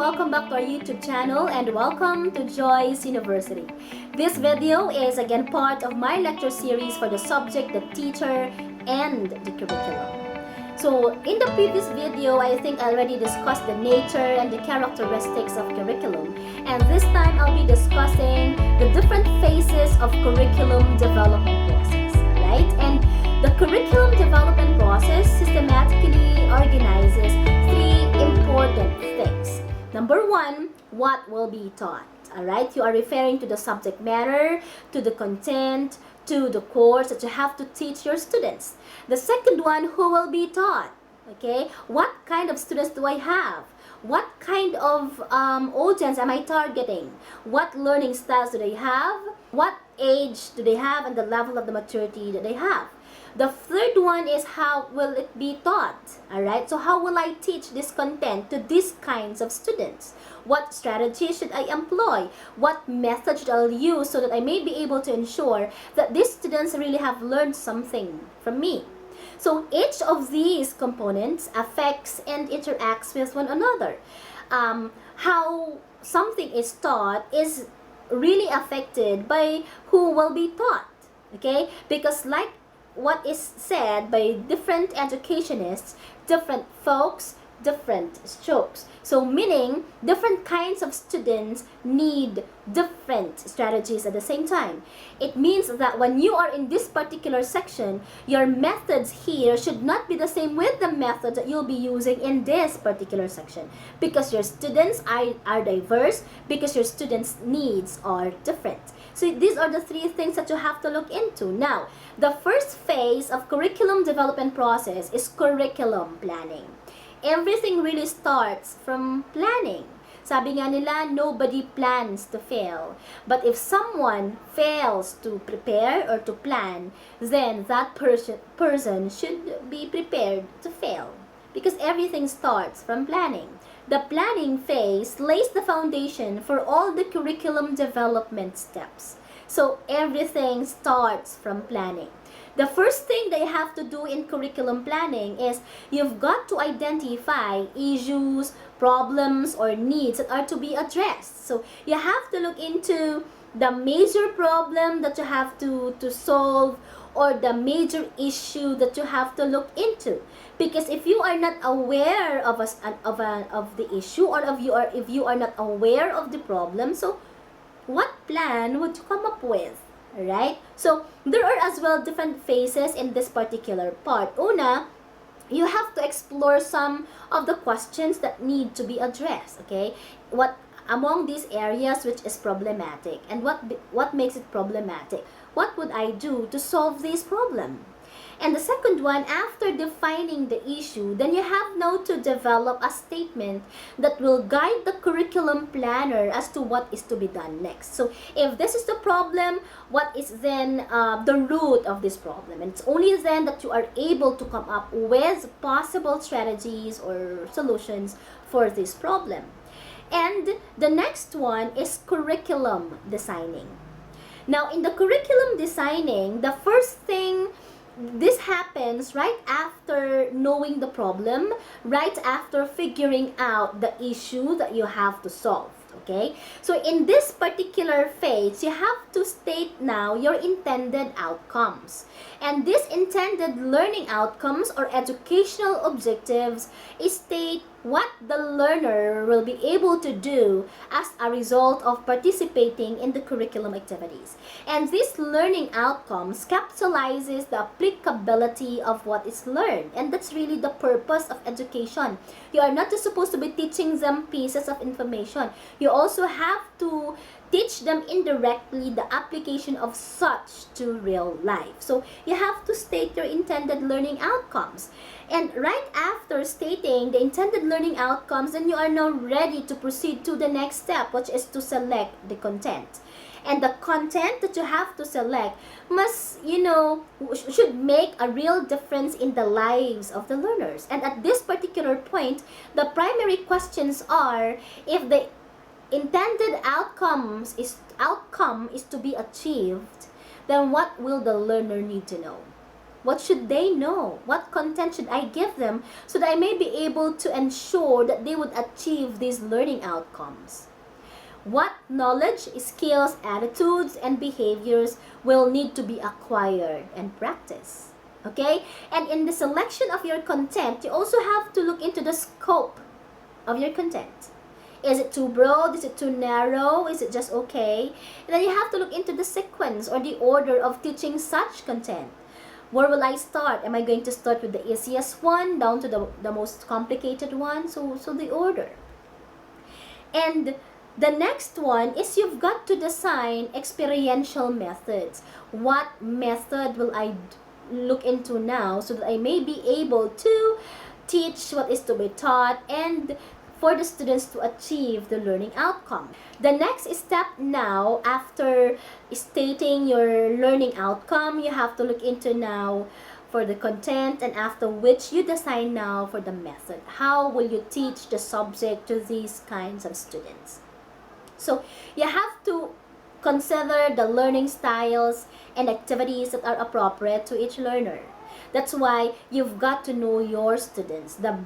welcome back to our YouTube channel and welcome to Joy's University. This video is again part of my lecture series for the subject, the teacher, and the curriculum. So in the previous video, I think I already discussed the nature and the characteristics of curriculum. And this time I'll be discussing the different phases of curriculum development process, right? And the curriculum development process systematically organizes three important things. Number one, what will be taught? Alright, you are referring to the subject matter, to the content, to the course that you have to teach your students. The second one, who will be taught? Okay, what kind of students do I have? What kind of audience am I targeting? What learning styles do they have? What age do they have and the level of the maturity that they have? The third one is how will it be taught? Alright, so how will I teach this content to these kinds of students? What strategy should I employ? What method should I use so that I may be able to ensure that these students really have learned something from me? So each of these components affects and interacts with one another. How something is taught is really affected by who will be taught. Okay, because like what is said by different educationists, different folks, different strokes. So meaning different kinds of students need different strategies at the same time. It means that when you are in this particular section, your methods here should not be the same with the methods that you'll be using in this particular section, because your students are diverse, because your students' needs are different. So these are the three things that you have to look into. Now, the first phase of curriculum development process is curriculum planning. Everything really starts from planning. Sabi nga nila, nobody plans to fail. But if someone fails to prepare or to plan, then that person should be prepared to fail. Because everything starts from planning. The planning phase lays the foundation for all the curriculum development steps. So everything starts from planning. The first thing they have to do in curriculum planning is you've got to identify issues, problems, or needs that are to be addressed. So you have to look into the major problem that you have to solve, or the major issue that you have to look into. Because if you are not aware of the issue, or if you are not aware of the problem, so what plan would you come up with? Right? So there are as well different phases in this particular part. Una, you have to explore some of the questions that need to be addressed. Okay, what among these areas which is problematic, and what makes it problematic? What would I do to solve this problem? And the second one, after defining the issue, then you have now to develop a statement that will guide the curriculum planner as to what is to be done next. So if this is the problem, what is then the root of this problem? And it's only then that you are able to come up with possible strategies or solutions for this problem. And the next one is curriculum designing. Now, in the curriculum designing, the first thing, this happens right after knowing the problem, right after figuring out the issue that you have to solve. Okay, so in this particular phase, you have to state now your intended outcomes. And these intended learning outcomes or educational objectives state what the learner will be able to do as a result of participating in the curriculum activities. And these learning outcomes capitalizes the applicability of what is learned. And that's really the purpose of education. You are not just supposed to be teaching them pieces of information. You also have to teach them indirectly the application of such to real life. So you have to state your intended learning outcomes. And right after stating the intended learning outcomes, then you are now ready to proceed to the next step, which is to select the content. And the content that you have to select must, should make a real difference in the lives of the learners. And at this particular point, the primary questions are, if the intended outcome is to be achieved, then what will the learner need to know? What should they know? What content should I give them so that I may be able to ensure that they would achieve these learning outcomes? What knowledge, skills, attitudes, and behaviors will need to be acquired and practiced? Okay? And in the selection of your content, you also have to look into the scope of your content. Is it too broad? Is it too narrow? Is it just okay? And then you have to look into the sequence or the order of teaching such content. Where will I start? Am I going to start with the easiest one down to the most complicated one? So the order. And the next one is you've got to design experiential methods. What method will I look into now so that I may be able to teach what is to be taught and for the students to achieve the learning outcome. The next step now, after stating your learning outcome, you have to look into now for the content, and after which you design now for the method. How will you teach the subject to these kinds of students? So you have to consider the learning styles and activities that are appropriate to each learner. That's why you've got to know your students. The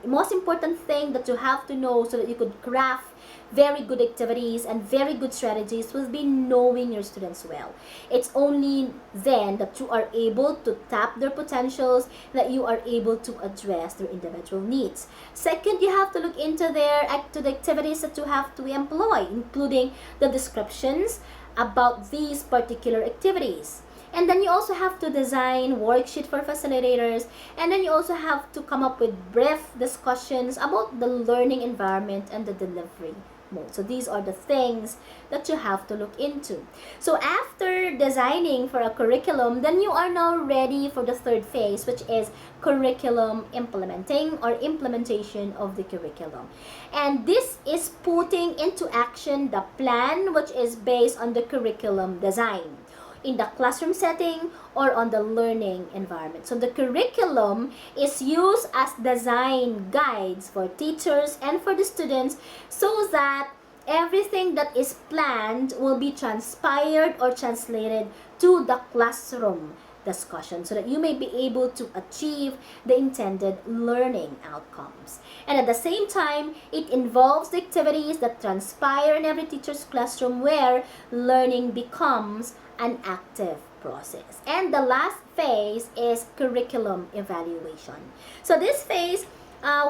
most important thing that you have to know so that you could craft very good activities and very good strategies will be knowing your students well. It's only then that you are able to tap their potentials, that you are able to address their individual needs. Second, you have to look into the activities that you have to employ, including the descriptions about these particular activities. And then you also have to design worksheet for facilitators, and then you also have to come up with brief discussions about the learning environment and the delivery mode. So these are the things that you have to look into. So after designing for a curriculum, then you are now ready for the third phase, which is curriculum implementing or implementation of the curriculum. And this is putting into action the plan which is based on the curriculum design in the classroom setting or on the learning environment. So the curriculum is used as design guides for teachers and for the students so that everything that is planned will be transpired or translated to the classroom discussion so that you may be able to achieve the intended learning outcomes. And at the same time, it involves the activities that transpire in every teacher's classroom where learning becomes an active process. And the last phase is curriculum evaluation. So this phase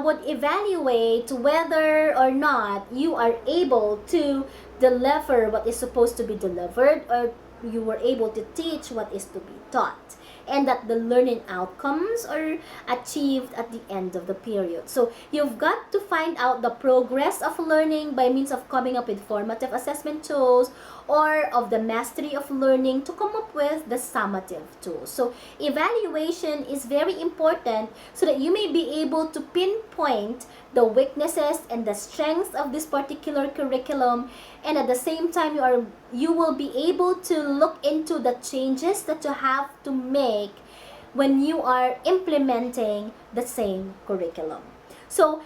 would evaluate whether or not you are able to deliver what is supposed to be delivered, or you were able to teach what is to be taught, and that the learning outcomes are achieved at the end of the period. So you've got to find out the progress of learning by means of coming up with formative assessment tools or of the mastery of learning to come up with the summative tools. So evaluation is very important so that you may be able to pinpoint the weaknesses and the strengths of this particular curriculum, and at the same time you will be able to look into the changes that you have to make when you are implementing the same curriculum. So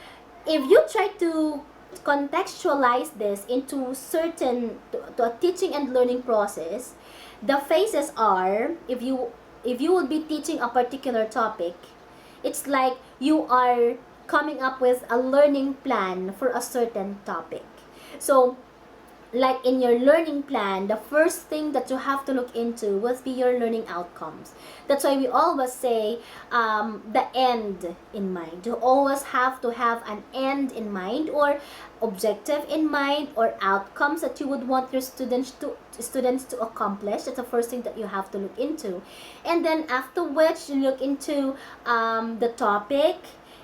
if you try to contextualize this into to a teaching and learning process, the phases are, if you would be teaching a particular topic, it's like you are coming up with a learning plan for a certain topic. So like in your learning plan, the first thing that you have to look into will be your learning outcomes. That's why we always say the end in mind. You always have to have an end in mind, or objective in mind, or outcomes that you would want your students to accomplish. That's the first thing that you have to look into. And then after which you look into the topic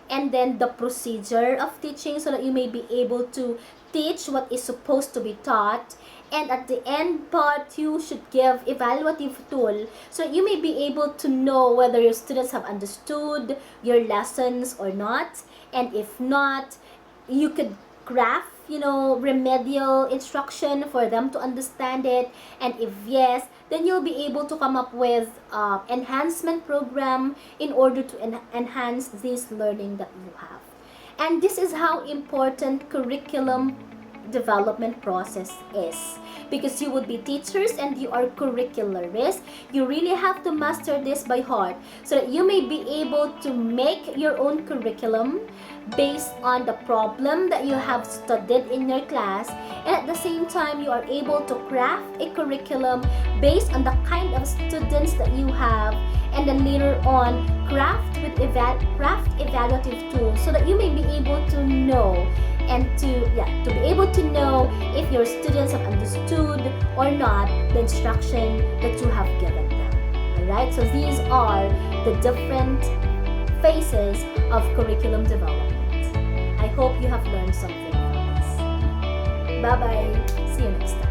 and then the procedure of teaching so that you may be able to teach what is supposed to be taught. And at the end part, you should give evaluative tool so that you may be able to know whether your students have understood your lessons or not. And if not, you could craft remedial instruction for them to understand it. And if yes, then you'll be able to come up with enhancement program in order to enhance this learning that you have. And this is how important curriculum development process is. Because you would be teachers and you are curricularists, you really have to master this by heart so that you may be able to make your own curriculum based on the problem that you have studied in your class, and at the same time you are able to craft a curriculum based on the kind of students that you have, and then later on craft evaluative tools so that you may be able to know and to be able to know if your students have understood or not the instruction that you have given them. Alright, so these are the different phases of curriculum development. I hope you have learned something from this. Bye bye. See you next time.